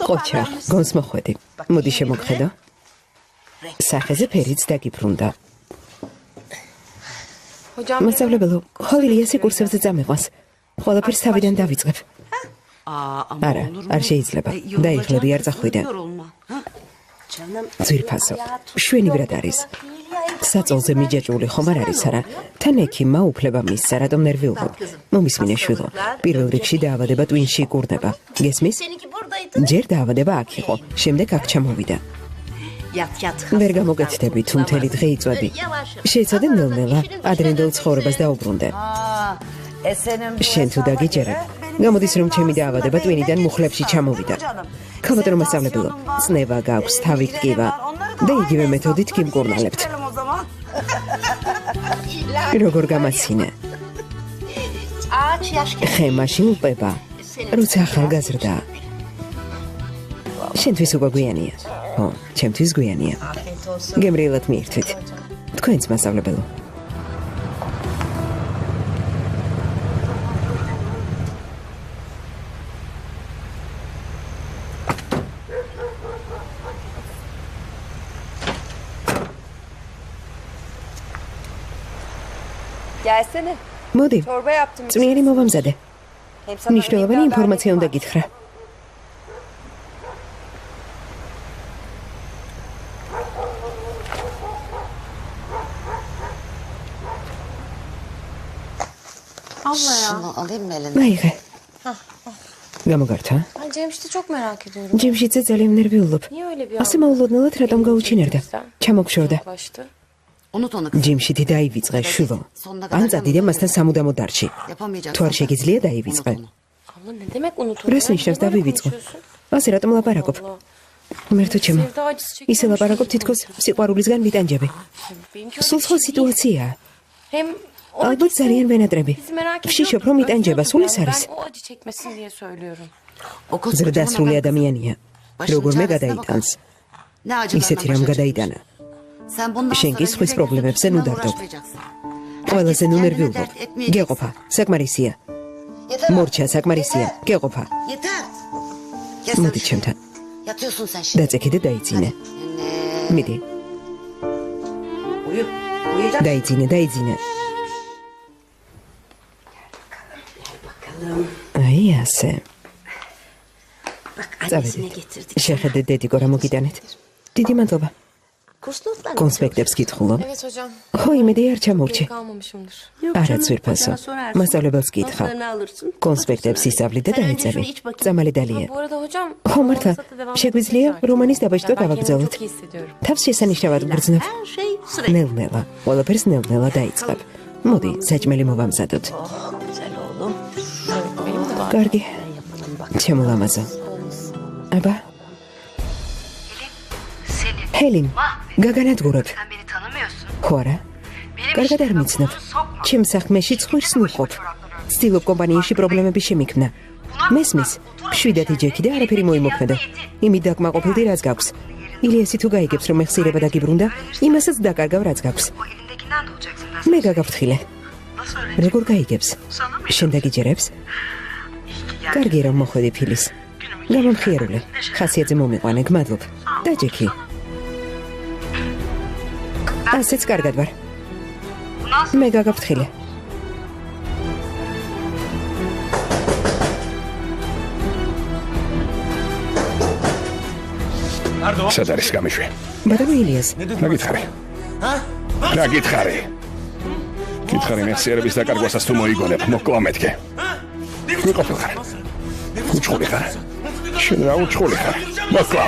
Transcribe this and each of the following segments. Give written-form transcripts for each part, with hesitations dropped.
ყოჩა, გონს მოხვედი. მოდი შემოგხედო. სახეზე ფერიც დაგიბრუნდა. მასწავლებელო, ხოლ ილიასი კურსებზე წამიყვანს. ყველაფერს თავიდან დავიწყებ. არა, არ შეიძლება. დაიხლები არ წახვიდე. ძვირფასო, შვენივრად არის. საწოლზე მიჯაჭვული ხომ არ არის არა? თან ექიმმა უფლება მისცა, რატომ ნერვიულობ? მომისმინე შვილო. პირველ რიგში დაავადება ტვინში იკურნება. გესმის? ჯერ დაავადება აქ იყო, შემდეგ აქ ჩამოვიდა. ვერ გამოგეცდები თუ მთელი დღე იწვევი. შეიცადე ნელ-ნელა, ადრინდელ ცხოვრებას დაუბრუნდე. შენ თუ დაგიჯერებ, გამოდის რომ ჩემი დაავადება ტვინიდან მუხლებში ჩამოვიდა. ქალბატონო მასწავლებელო, წნევა გაქვს, თავი გტკივა და იგივე მეთოდით გიმკურნალებთ. როგორ გამაცინე? ხე მაშინ უყვება, როცა ახალგაზრდა. შენთვის უკვე გვიანია. ო, ჩემთვის გვიანია. გემრიელად მიირთვით. თქვენც მასწავლებელო. მოდი, წვნიანი მოვამზადე. მნიშვნელოვანი ინფორმაცია უნდა გითხრა. Şunu alayım mı eline? Maygı. Gamogart, ha? Ben Cemşit'i çok merak ediyorum. Cemşit'e zalim nerviulub. Niye öyle bir Asım avlodnalı tradam gauchinerda. Çamok şurada. Başta. Unut onu kızım. Cemşit'i daivizğe şuvo. Anza didemazdan samudamo darchi. Yapamayacaksın. Tuar şegizliye daivizğe. Abla ne demek unuturum? Resmi işler davivizğe. Asiratum laparakop. Mertuçema. İse laparakop titkos siqvarulizgan vitanjabi. Sulsxo situatsiya. Hem ალბათ ძალიან ვენატრები. ვშიშობ რომ იტანჯება, სულ ეს არის. o acı çekmesin diye söylüyorum. ზრდასრული ადამიანია. როგორმე გადაიტანს. ისეთი რამ გადაიტანა. შენ კი სხვის პრობლემებზე ნუ დარდობ. ყველაზე ნუ ნერვიულობ. გეყოფა, საკმარისია. მორჩა, საკმარისია. გეყოფა. მოდი ჩემთან. Yatıyorsun sen şimdi. დაწექი და დაიძინე. მიდი. Uyuyacak. დაიძინე. აი ასე. Bak annesine getirdik. შეხედე დედიკო რა მოგიტანეთ. დიდი მადლობა. Kursnotlar. კონსპექტებს გითხულობ. Evet hocam. ხო იმედი არ ჩამორჩე. Kalmamışımdır. არა ძვირფასო. მასწავლებელს გითხა. კონსპექტებს ისწავლი და დაეწერი. წამალი დალია. Bu arada hocam. ხო მართლა, შეგვიძლია რომანის დაბაჭდა გავაგრძელოთ. Çok iyi hissediyorum. თავს შესანიშნავად გრძნობ. Her şey sırayla. ნელ-ნელა, ყველაფერს ნელ-ნელა დაიწყებ. მოდი, საჭმელი მოვამზადოთ. Güzel oğlum. კარგი. ჩემულამაზო. აბა. ჰელინ, გაგანადგურებ. Sen beni tanımıyorsun. ხო არა? კარგად არ მიცნობ. ჩემ საქმეში ცხვირს ნუყოფ. ცდილობ კომპანიაში პრობლემები შემიქმნა. მესმის, შვიდათი ჯექი და არაფერი მოიმოქმედა. იმით დაკმაყოფილდი რაც გაქვს. ილიასი თუ გაიგებს რომ მეხსიერება დაგიბრუნდა, იმასაც დაკარგავ რაც გაქვს. O elindekinden de olacaksın dersin. მე გაგაფრთხილე. Nasıl öğreneceksin? როგორ გაიგებს? Sana mı? შენ დაგიჯერებს? Yani კარგი რომ მოხვედი ფილის. გამომხიარული. ხასიათზე მომიყვანე, გმადლობ. დაჯექი. ასეც კარგად ვარ. მე გაგაფრთხილე. სად არის გამიშვი? ბატონო ილიას, რა გითხარი? რა გითხარი? გითხარი მეხსიერების დაკარგვასაც თუ მოიგონებ, მოკლა მეთქე. ვიყოფილ ხარ? უჩხული ხარ? შენ რა უჩხული ხარ? მოკლა.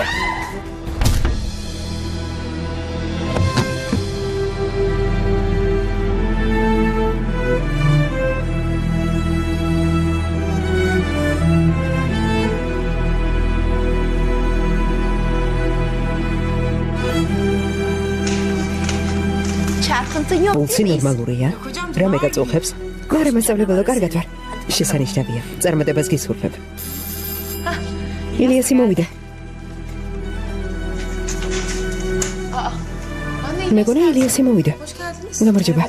პულსი ნორმალურია? რა მეგაწუხებს? მარა მასწავლებელო, კარგად ვარ. შესანიშნავია. წარმატებას გისურვებ. ილიასი მოვიდა. მეგონა ილიასი მოვიდა. Hoş geldiniz. გამარჯობა.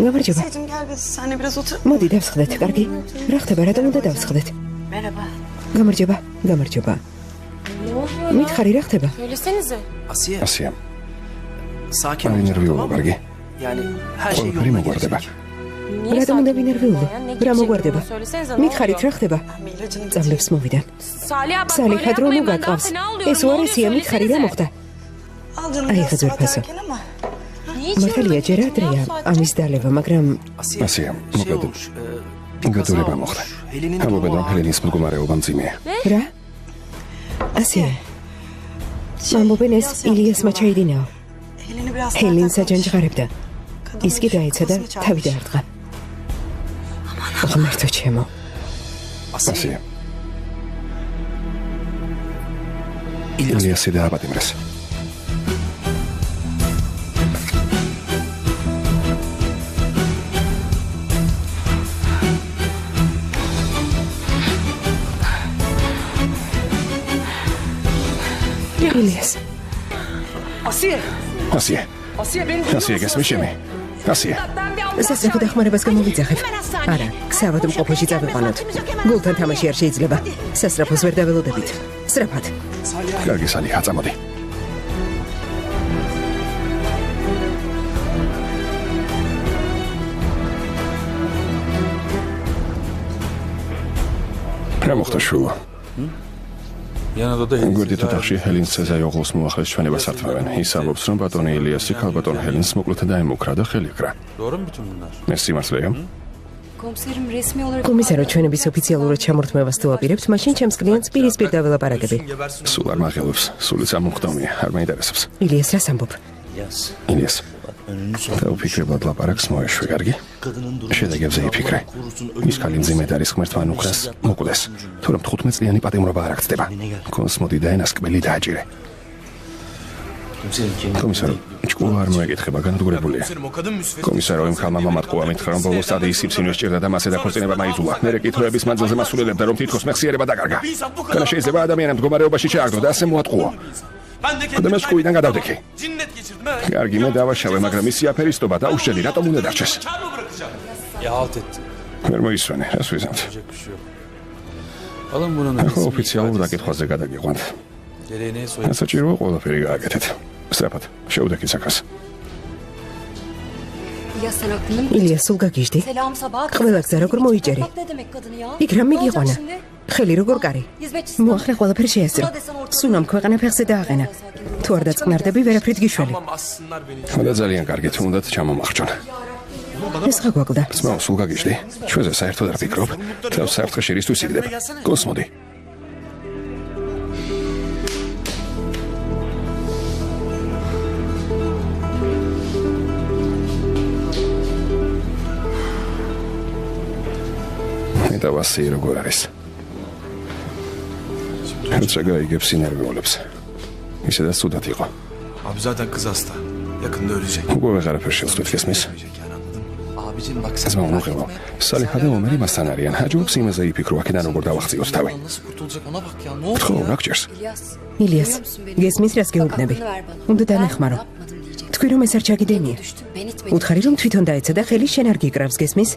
გამარჯობა. Seydim gel biz seninle biraz otur. მოდი დავსხდეთ, კარგი? რა ხდება, რატომ უნდა დავსხდეთ? Merhaba. გამარჯობა. გამარჯობა. მითხარი რა ხდება? Söylesenize. ასია. Sakin Ay, ol. nerviyim Tamam mı? Bargi. Yani her şey Ყველაფერი yoluna მოგვარდება. girecek. Niye რატომ უნდა sakin ვინერვიულო? ya? Ne რა gibi şey მოგვარდება? olduğunu söylesenize, ne მითხარით oluyor? რა ხდება? წამლებს მოვიდან. Salih'a bak Salih böyle hadronu yapmayın, ben daha გაკავს. fena oluyorum. ეს Ne oluyor? უარესია, მითხარი რა Söylesenize. მოხდა? Aldığını Ay, biraz hazır saat pası. erken ama Niçin მართალია böyle ჯერ yapıyorsun ადრეა ya bu saatte? ამის დალევა, მაგრამ Asiye, Asiye, şey mogadın. olmuş. Bir kaza გადურება olmuş. მოხდა. Helen'in durumu ამობედან ağır. ჰელენის მდგომარეობა მძიმეა. რა? ასია. ამბობენ ეს ილიასმა ჩაიდინაო. Helen'i biraz ჰელენს saat აჯანჯღარებდა. ის კი დაეცა და თავი დაარტყა. ღმერთო ჩემო. Asiye, ასია. İlyas ილიასი დააპატიმრეს. ილიას. Asiye. ასია. Asiye beni ასია გესმის ჩემი? ასია. სასწრაფო დახმარებას გამოვიძახებ. არა, ქსავად მყოფოში წავიყვანოთ. გულთან თამაში არ შეიძლება. სასწრაფოს ვერ დაველოდებით. სწრაფად. კარგი სალი, აწამოდი. რა მოხდა შუა? გვერდით ოთახში ჰელენს ცეზაიოღლოს მოახლეს ჩვენებას ართმევენ. ის ამბობს, რომ ბატონი ილიასი ქალბატონ ჰელენს მოკლეთა დაემუქრა და ხელი კრა. Doğru mu bütün bunlar? ეს სიმართლეა? Komiserim resmi olarak კომისარო, ჩვენების ოფიციალურად ჩამორთმევას თუ აპირებთ, მაშინ ჩემს კლიენტს პირისპირ დაველაპარაკები. სულ არ მაღელობს, სულიც ამოხდომია, არ მაინტერესებს. ილიას რას ამბობ? ილიას. დაუფიქრებლად ლაპარაკს მოეშვი, კარგი? შედეგებზე იფიქრე. ის ქალი მძიმედ არის ღმერთმა ნუქრას, მოკვდეს. თორემ 15 წლიანი პატიმრობა არ აქცდება. კონსმოდი და ენას კბილი დააჭირე. კომისარო, ჭკუა არ მოეკითხება, განადგურებულია. კომისარო, იმ ხალმა მომატყუა მითხრა, რომ ბოლოს სტადიის სიბსინვეს ჭირდა და მასე დაქორწინება მაიძულა. მერე კითხვების მანძილზე მასულებდა, რომ თითქოს მეხსიერება დაკარგა. განა შეიძლება ადამიანებს მდგომარეობაში შეაგდო და ასე მოატყუა. ადამიანს ჭკუიდან გადავდექი. კარგი, მე დავაშავე, მაგრამ ისი აფერისტობა დაუშელი, რატომ უნდა დარჩეს? Ya halt etti. ვერ მოისვენე, რას ვიზამთ? Yapacak bir şey yok. Alın bunun ახლა resmi ოფიციალურ ifadesi. დაკითხვაზე გადაგიყვანთ. Geleneğe soyup საჭიროა ყველაფერი გააკეთეთ. სწრაფად, შევდექი საქას. İlyas sen aklını mı? ილიას სულ გაგიჟდი? Selam sabah. ყველა გზა როგორ მოიჭერი? Bak ne demek kadını ya? იქ რა მიგიყვანა? ხელი როგორ კარი? Hizmetçisi. მოახლე ყველაფერი შეესწრო. სუნამ ქვეყანა ფეხზე დააყენა. თუ არ დაწყნარდები, ვერაფრით გიშველი. Tamam assınlar beni. და ძალიან კარგი, თუნდაც ჩამომახჯონ. ეს ხა გვაკლდა. ძმაო, სულ გაგიჟდი? ჩვენზე საერთოდ არ ფიქრობ. თავს საფრთხეში რისთვის იგდებ? კოსმოდი. და ვასი როგორ არის? როცა გაიგებს ინერვიულებს. ისედაც ცუდად იყო. Abi zaten kız hasta. Yakında ölecek. უკვე ვეღარაფერ შევწვით გესმის? Ölecek yani anladın mı? Abicim bak sen ძმა merak მოყევა. etme. სალიხა და ომერი მასთან არიან. 하ჯობს იმაზე იფიქრო, აქედან როგორ დავახციოთ თავი. Nasıl kurtulacak ona bak ya. Ne oldu ხო, ya? რა გჭირს? İlyas. ილიას, Duyuyor musun beni? გესმის რას გეუბნები? Bak, aklını ver bana. უნდა Ben დამეხმარო. yapmadım diyecek. თქვი რომ ეს არ ჩაგიდენია. Düştüm, ben itmedim. უთხარი რომ თვითონ დაეცა და ხელი შენ არ გიკრავს, გესმის?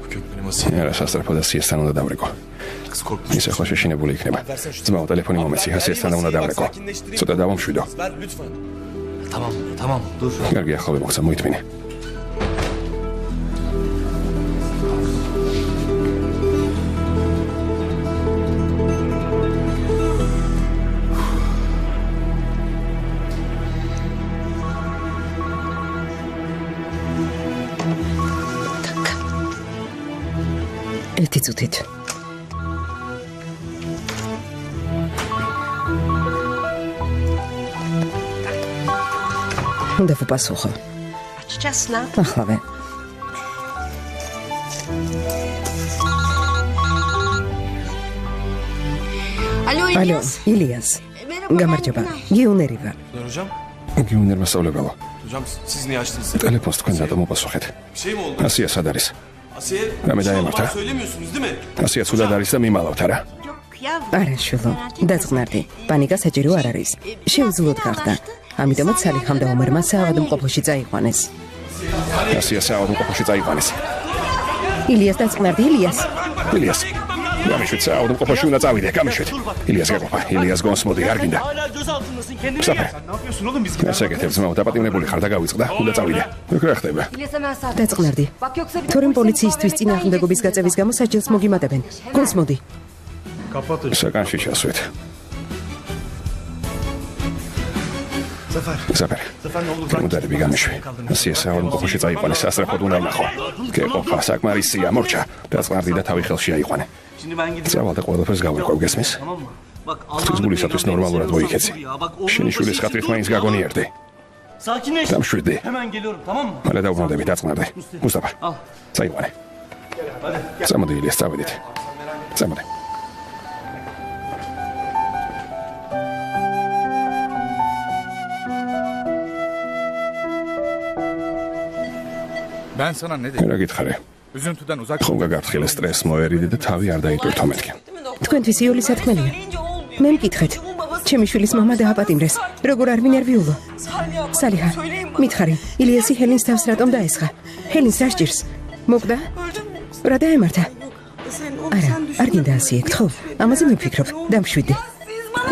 Bu kök benim Asiye. არა, სასწრაფო და სიესთან უნდა დავრეკო. Kız korkmuş. ის ახლა შეშინებული იქნება. ძმაო, ტელეფონი მომეცი, ასიესთან უნდა დავრეკო. ცოტა დავამშვიდო. Ver lütfen. Tamam, tamam. Dur. კარგი, ახლა მოგცა, მოითმინე. ერთი წუთით. უნდა ვუპასუხო. Açacağız lan. ახლა. Alo ალო, İlyas. ილიას. Merhaba. გამარჯობა. გიუნერი ვარ. Dur hocam. გიუნერმა სწავლებელო. Hocam siz niye açtınız? ტელეფონს თქვენ რატომ მოპასუხეთ? Bir şey mi oldu? ასია სად არის? Asiye. Rame bir şey oldu, dayanma, bana ha? söylemiyorsunuz değil mi? ასია ცუდად არის და მიმალავთ არა? Yok ya. არა, შვილო. დაწყნარდი. პანიკა საჭირო არ არის. შეუძლოდ გახდა. ამიტომაც სალიხამ და ომერმა საავადმყოფოში წაიყვანეს. ასია საავადმყოფოში წაიყვანეს. ილიას დაწყნარდი, ილიას. ილიას. Გამიშვით, საავადმყოფოში უნდა წავიდე, გამიშვით. ილიას გეყოფა, ილიას გონსმოდი, არ გინდა. Საფერ. Ne yapıyorsun oğlum biz? გასაკეთებ ძმაო, დაპატიმრებული ხარ და გავიწყდა, უნდა წავიდე. იქ რა ხდება? დაწყნარდი. თორემ პოლიციისთვის წინააღმდეგობის გაწევის გამო საჯელს მოგიმატებენ. გონსმოდი. საკანში ჩასვით. Საფერ. გამოდარები გამიშვი. ასია საავადმყოფოში წაიყვანე, სასწრაფოდ უნდა ვნახო. გეყოფა, საკმარისია, მორჩა. დაწყნარდი და თავი ხელში აიყვანე. Şimdi ben gidip წავალ და ყველაფერს გავირკვევ, გესმის? tamam mı? Bak Ფიზგულისათვის ნორმალურად მოიქეცი. შენი შვილის ხათრით მაინც გაგონიერდი. Sakinleş. დამშვიდი. Hemen geliyorum tamam mı? მალე დავბრუნდები, დაწყნარდი. მუსტაფა. წაიყვანე. წამოდი ილიას, წავედით. წამოდი. Ben sana ne dedim? რა გითხარი? Üzüntüden uzak ხომ გაგაფრთხილე სტრესს მოერიდე და თავი არ დაიტვირთო მეთქი. თქვენთვის იული სათქმელია. მე მკითხეთ. ჩემი შვილის მამა დააპატიმრეს. როგორ არ მინერვიულო? სალიჰა, მითხარი, ილიასი ჰელინს თავს რატომ დაესხა? ჰელინს რა სჭირს? მოკდა? რა დაემართა? არა, არ გინდა ასიეთ, ხო? ამაზე მიფიქრობ, დამშვიდი.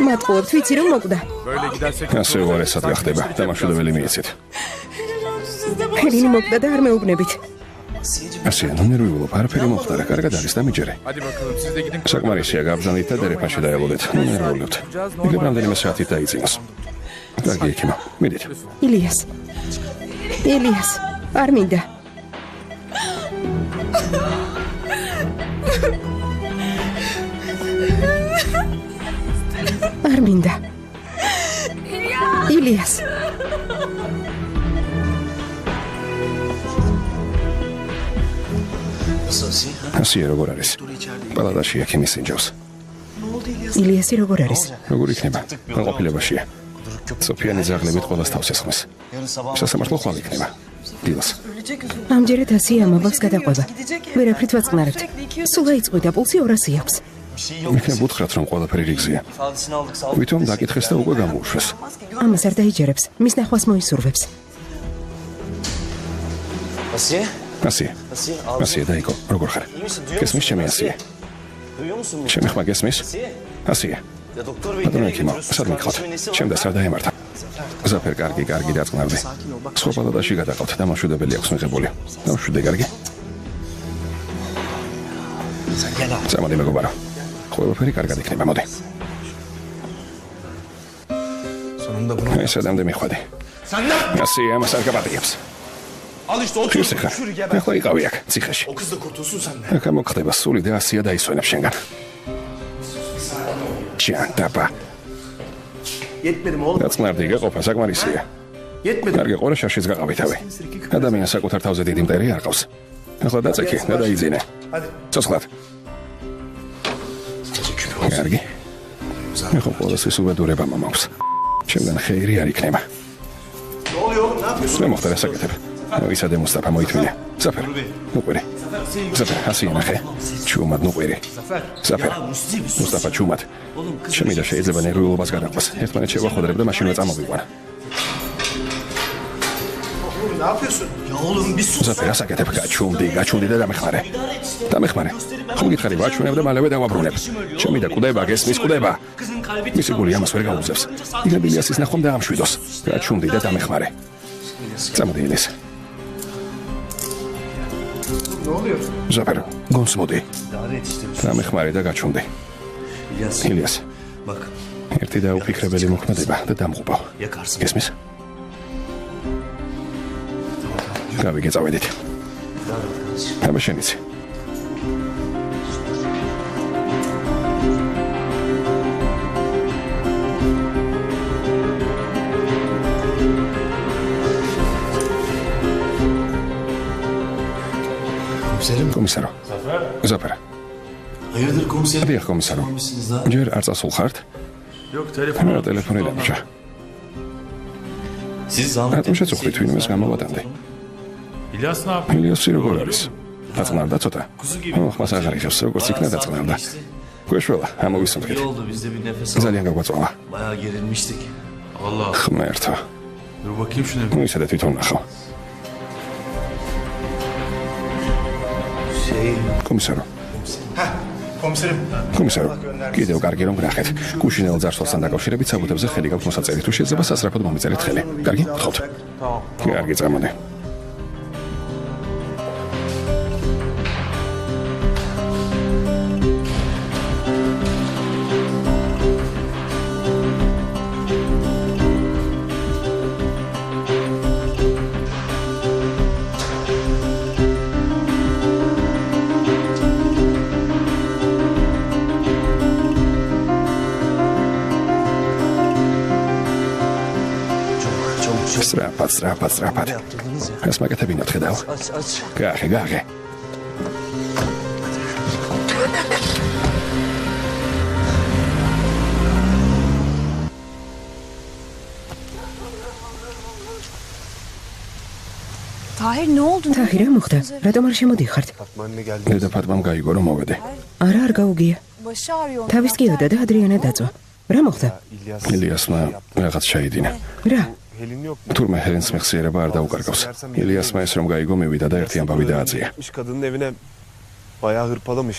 მატყუებთ, ვიცი რომ მოკდა. böyle gidersek ასე უარესად გახდება, დამშვიდებელი მიეცით. ჰელინი მოკდა და არ მეუბნებით. ასე ნერვიულობ, არაფერი მოხდა, კარგად არის დამიჯერე. hadi bakalım siz de gidin. საკმარისია გაბრძანით და დერეფანში დაელოდეთ. ნერვიულებთ. იქნებ რამდენიმე საათი დაიწინოს. კარგი იქნება, მიდით. ილიას. ილიას, არ მინდა. არ მინდა. ილიას. ასია როგორ არის? პალატაში ექიმის სინჯავს. ილიასი როგორ არის? როგორ იქნება? ყოფილებაშია. სოფიანი ზაღლებით ყოველს თავს ესხმის. სასამართლო ხვალ იქნება. დილას. ამჯერად ასია ამბავს გადაყვება. ვერაფრით ვაწყნარებთ. სულ აიწყვიდა პულსი 200 აქვს. იქნებ უთხრათ რომ ყველაფერი რიგზია. ifadesini aldık sağ ol. ვითომ დაკითხეს და უკვე გამოუშვეს. ამას არ დაიჯერებს. მის ნახვას მოისურვებს. Asiye? ასია. Asiye ასია დაიკო, როგორ ხარ? გესმის ჩემი ასია? duyuyor musun? ჩემი ხმა გესმის? Asiye? ასია. Ya doktor bey ბატონო nereye ექიმო, götürüyorsun? სად მიხოთ? Kardeşimin nesi var? ჩემ დასარ დაემართა. ზაფერ კარგი დაწყნარდი. სხვა პალატაში გადაყავთ და მაშვიდებელი აქვს მიღებული. დამშვიდე კარგი. წამოდი მეგობარო. ყველაფერი კარგად იქნება, მოდი. Sonunda bunu. ეს ადამი მიხვედი. Sen ne yaptın? ასია ამას არ გაპატიებს. Al işte otur. ხირს ხარ. Şur geber. ახლა იყავი აქ, ციხეში. O kız da kurtulsun senden. აქ მოხდება სული და ასია დაისვენებს შენგან. ჭიანტაბა. Yetmedi mi oğlum? დაწყნარდი გეყოფა, საკმარისია. Yetmedi. კარგი ყურა შაშიც გაყავი თავი. ადამიანს საკუთარ თავზე დიდი მტერი არ ყავს. ახლა დაწექი და დაიძინე. Hadi. ცოცხლად. კარგი. ახლა ყოველთვის უბედურება მომაქვს. ჩემგან ხეირი არ იქნება. Ne oluyor oğlum? Ne yapıyorsun? მე მოხდა რასაკეთებ. ვისადე მუსტაფა მოითმინე. ზაფერ. ნუყვირი. ზაფერ, ასია ნახე. ჩუმად ნუყვირი. ზაფერ. მუსტაფა ჩუმად. ჩემი და შეიძლება ნერვიულობას გადაყვას. ერთმანეთს შევახვედრებ და მაშინვე წამოვიყვან. Oğlum ne yapıyorsun? Ya oğlum bir sus. ზაფერ, ასაკეთებ, გაჩუმდი და დამეხმარე. დამეხმარე. ხომ გითხარი ვაჩვენებ და მალევე დავაბრუნებ. ჩემი და კვდება, გესმის კვდება. Kızın kalbi მისი გული ამას ვერ გაუძლებს. იქნებ ილიასის ნახომ დაამშვიდოს. გაჩუმდი და დამეხმარე. წამოდი ილიას. ne oluyor? ზაფერ, გონსმოდი. Daha yetiştirmiş. დამეხმარე და გაჩუმდი. İlyas. ილიას. Bak. ერთი დაუფიქრებელი მოქმედება და დამღუპავ. Yakarsın. გესმის? გავიგე წავედით. აბა შენიც. Komiserim. კომისარო. ზაფერ. Hayırdır komiserim? დიახ კომისარო. Misiniz daha? ჯერ არ წასულ ხართ? Yok telefon. რა ტელეფონი დამჭა. Siz zahmet რატომ შეწუხდით ვინმეს გამოვატანდი? İlyas ne yapıyor? ილიასი როგორ არის? დაწყნარდა ცოტა. ხმას აღარ იხევს, როგორც იქნა დაწყნარდა. გვეშველა, ამოვისმთქეთ. İyi oldu biz de bir nefes ძალიან გაგვაწვალა. Bayağı gerilmiştik. Allah. ხმერთო. Dur bakayım şuna. ნუ ისედაც თვითონ ნახავ. Şey. კომისარო. კომისარო, კიდევ კარგი რომ გნახეთ. გუშინელ ძარცვალთან დაკავშირებით საბუთებზე ხელი გაქვს მოსაწერი. თუ შეიძლება სასწრაფოდ მომიწერეთ ხელი. კარგი? გთხოვთ. კარგი, წამოდი. Სწრაფად. ეს მაგეთებინოთ ხედავ. გახე. Tahir ne oldu? თაჰი, რა მოხდა? რატომ არ შემოდიხართ? დედა ფატმამ გაიგო რომ მოვედი. არა, არ გაუგია. Başı ağrıyor. თავის კიოდა და ადრიანა დაწვა. რა მოხდა? ილიასმა რაღაც შეიდინა. რა? თურმე ჰელენს მეხსიერება არ დაუკარგავს. ილიასმა ეს რომ გაიგო მივიდა და ერთი ამბავი დააწია. Kadının evine bayağı hırpalamış.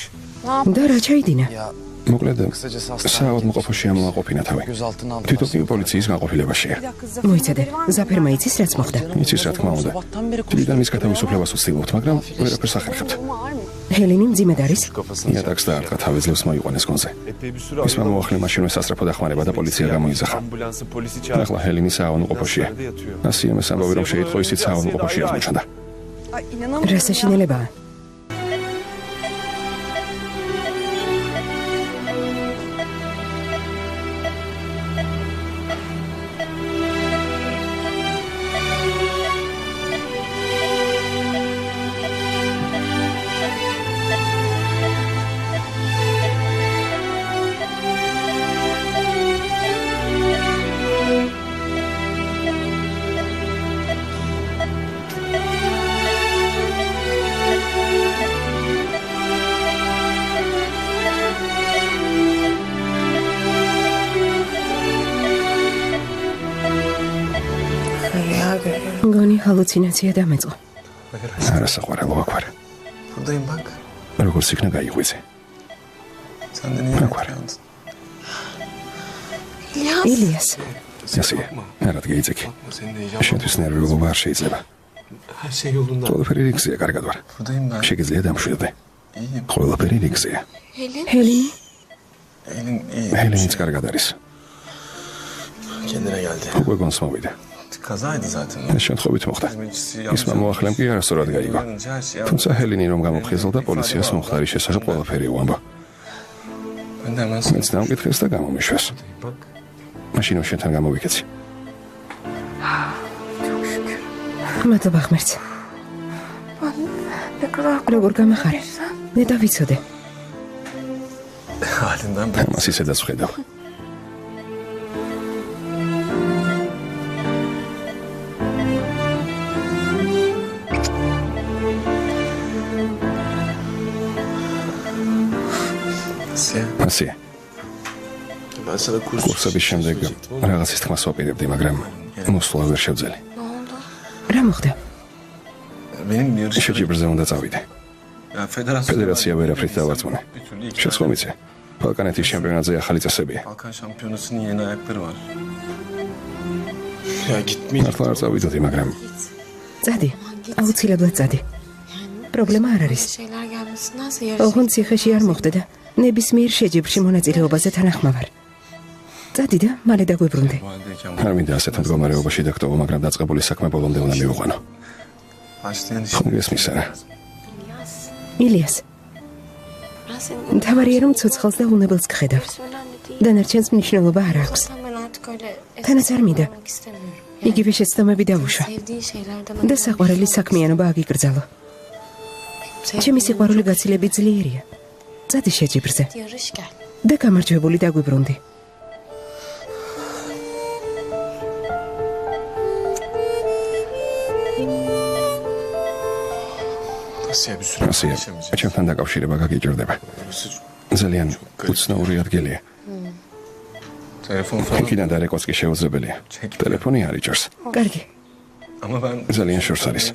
და რა ჩაიდინა? მოკლედ, საავადმყოფოში ამოაყოფინა თავი. თვითონ კი პოლიციის განყოფილებაშია. მოიცადე, ზაფერმა იცის რაც მოხდა. იცის რა თქმა უნდა. თვითონ მის გათავისუფლებას ვცდილობთ, მაგრამ ვერაფერს ახერხებთ. ჰელენი მძიმედ არის? იატაკს დაარტყა, თავი ძლევს მოიყვანეს გონზე. მისმა მოახლე მაშინვე სასწრაფოდ ახმარება და პოლიცია გამოიძახა. Ambulansın polisi çağırdı. ახლა ჰელენი საავადმყოფოშია. ასიამეს ამბავი რომ შეიტყო ისიც საავადმყოფოში აღმოჩნდა. Ay inanamıyorum. რა საშინელებაა? გონი ჰალუცინაცია დამეწყო. არა საყვარელო აქ ვარ. Buradayım bak. როგორც იქნა გაიღვიძე. Sen de niye yapıyorsun? ილიას, ასია, არა გეიცექი. Senin de heyecan. შენთვის ნერვიულობა არ შეიძლება. Her şey yolunda. ყველაფერი რიგზეა, კარგად ვარ. Buradayım ben. შეგიძლია დამშვიდე. İyiyim. ყველაფერი რიგზეა. ჰელენი, Elin iyi. ჰელენიც კარგად არის. Kendine geldi. უკვე გონს მოვიდა. Kazaydı zaten. ეს შემთხვევით მოხდა. ისმა მოახლემ კი არასწორად გაიგო. თუმცა ჰელენი რომ გამოფხიზლდა პოლიციას მომხდარი შესახებ ყველაფერი უამბო. Ben de hemen მეც დამკითხეს და გამომიშვეს. bak. მაშინ შენთან გამოვიქეცი. მადლობა ღმერთს. როგორ გამახარე? ნეტა ვიცოდე. Halinden ben. ამას ისედაც ვხედავ. ასია. Ben sana kurs კურსების შემდეგ რაღაცის თქმას ვაპირებდი, მაგრამ მოსვლა ვერ შევძელი. რა მოხდა? Benim bir yarış. შეჯიბრზე უნდა წავიდე. Ya federasyon. ფედერაცია ვერაფრით დავარწმუნე. Bir türlü iki. შეცვლომიცე. ბალკანეთის ჩემპიონატზე ახალი წესებია. Balkan şampiyonusunun yeni ayakları var. Ya gitmeyecek. მართლა არ წავიდოდი, მაგრამ წადი, აუცილებლად წადი. პრობლემა არ არის. Şeyler gelmesindense ოღონდ ციხეში არ მოხდა და ნებისმიერ შეჯიბრში მონაწილეობაზე თანახმა ვარ. წადი და მალე დაგვიბრუნდი. Bu haldeyken არ მინდა ასეთ მდგომარეობაში დაგტოვო, მაგრამ დაწყებული საქმე ბოლომდე უნდა მივიყვანო. başlayan iş. ხომ გესმის არა? ილიას, Ben senin თავარია რომ ცოცხალს და უნებელს გხედავ. önemli değil. დანარჩენს მნიშვნელობა არ აქვს. Ben artık öyle თანაც არ მინდა. olmak istemiyorum. იგივე შეცდომები დავუშვა Sevdiğin şeylerden და საყვარელი საქმიანობა აგიკრძალო. ჩემი სიყვარული გაცილებით ძლიერია. წადი შეჯიბრზე yarış gel. და გამარჯვებული დაგვიბრუნდი. Asya bir süre ასია, yaşamayacak. ჩემთან დაკავშირება გაგიჭირდება. Burası ძალიან უცნაური ადგილია. telefon falan. იქიდან დარეკოც კი შეუძლებელია. ტელეფონი არ იჭერს. კარგი, Ama ben ძალიან შორს არის.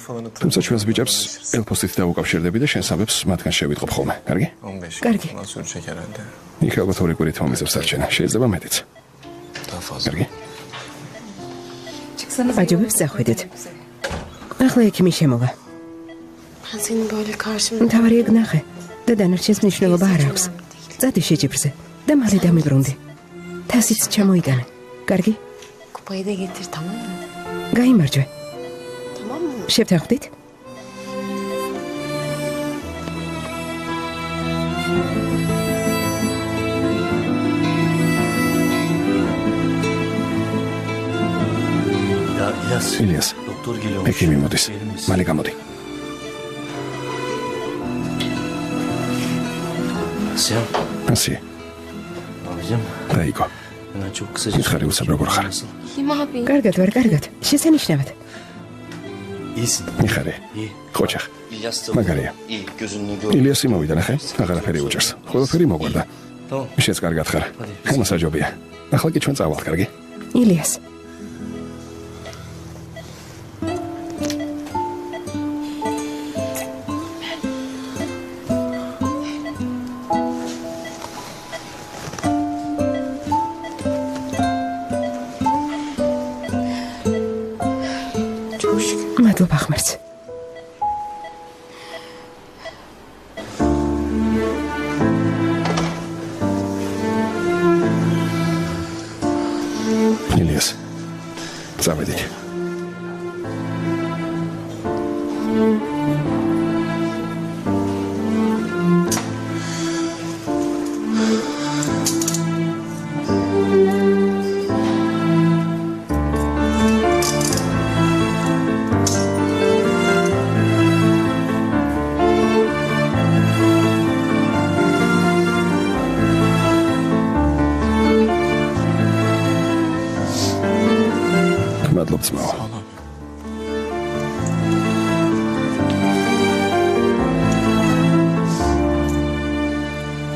თუმცა ჩვენს ბიჭებს ელფოსით დაუკავშირდები და შენსაბებს მათგან შევიტყობ ხოლმე. კარგი? 15 Kargi. Ondan sürecek herhalde. იქ ალბათ ორი კვირით მომიზებს არჩენა. შეიძლება მეტიც. Daha fazla. კარგი? აჯობებს წახვიდეთ. ახლა ექიმი შემოვა. Ben senin böyle karşımda მთავარია გნახე და დანარჩენს მნიშვნელობა არ აქვს. წადი შეჯიბრზე და მალე დამიბრუნდი. თასიც ჩამოიტანე. კარგი? kupayı da getir, tamam mı? გაიმარჯვე. Tamam mı? შევთანხმდით? Ya İlyas. İlyas. Doktor geliyormuş. ექიმი მოდის. Gelir misin? მალე გამოდი. Asya. ასე. Abicim. დაიგო. Hemen çok kısaca. Gitkhari uçsam როგორ ხარ? Nasıl? İyiyim abi. კარგად ვარ, კარგად. შესანიშნავად. İyisin. მიხარი. İyi. ხოჭახ. İlyas da მაგარია. iyi. Gözünü gör. ილიასი მოვიდა ნახე. აღარაფერი უჭერს. ყველაფერი მოგვარდა. Tamam. შეც კარგად ხარ. Hadi. გამოსაჯობია. ახლა კი ჩვენ წავალთ, კარგი? ილიას. Çok şükür. მადლობა ღმერთს. ილიას. წავედით. მადლობ ძმაო.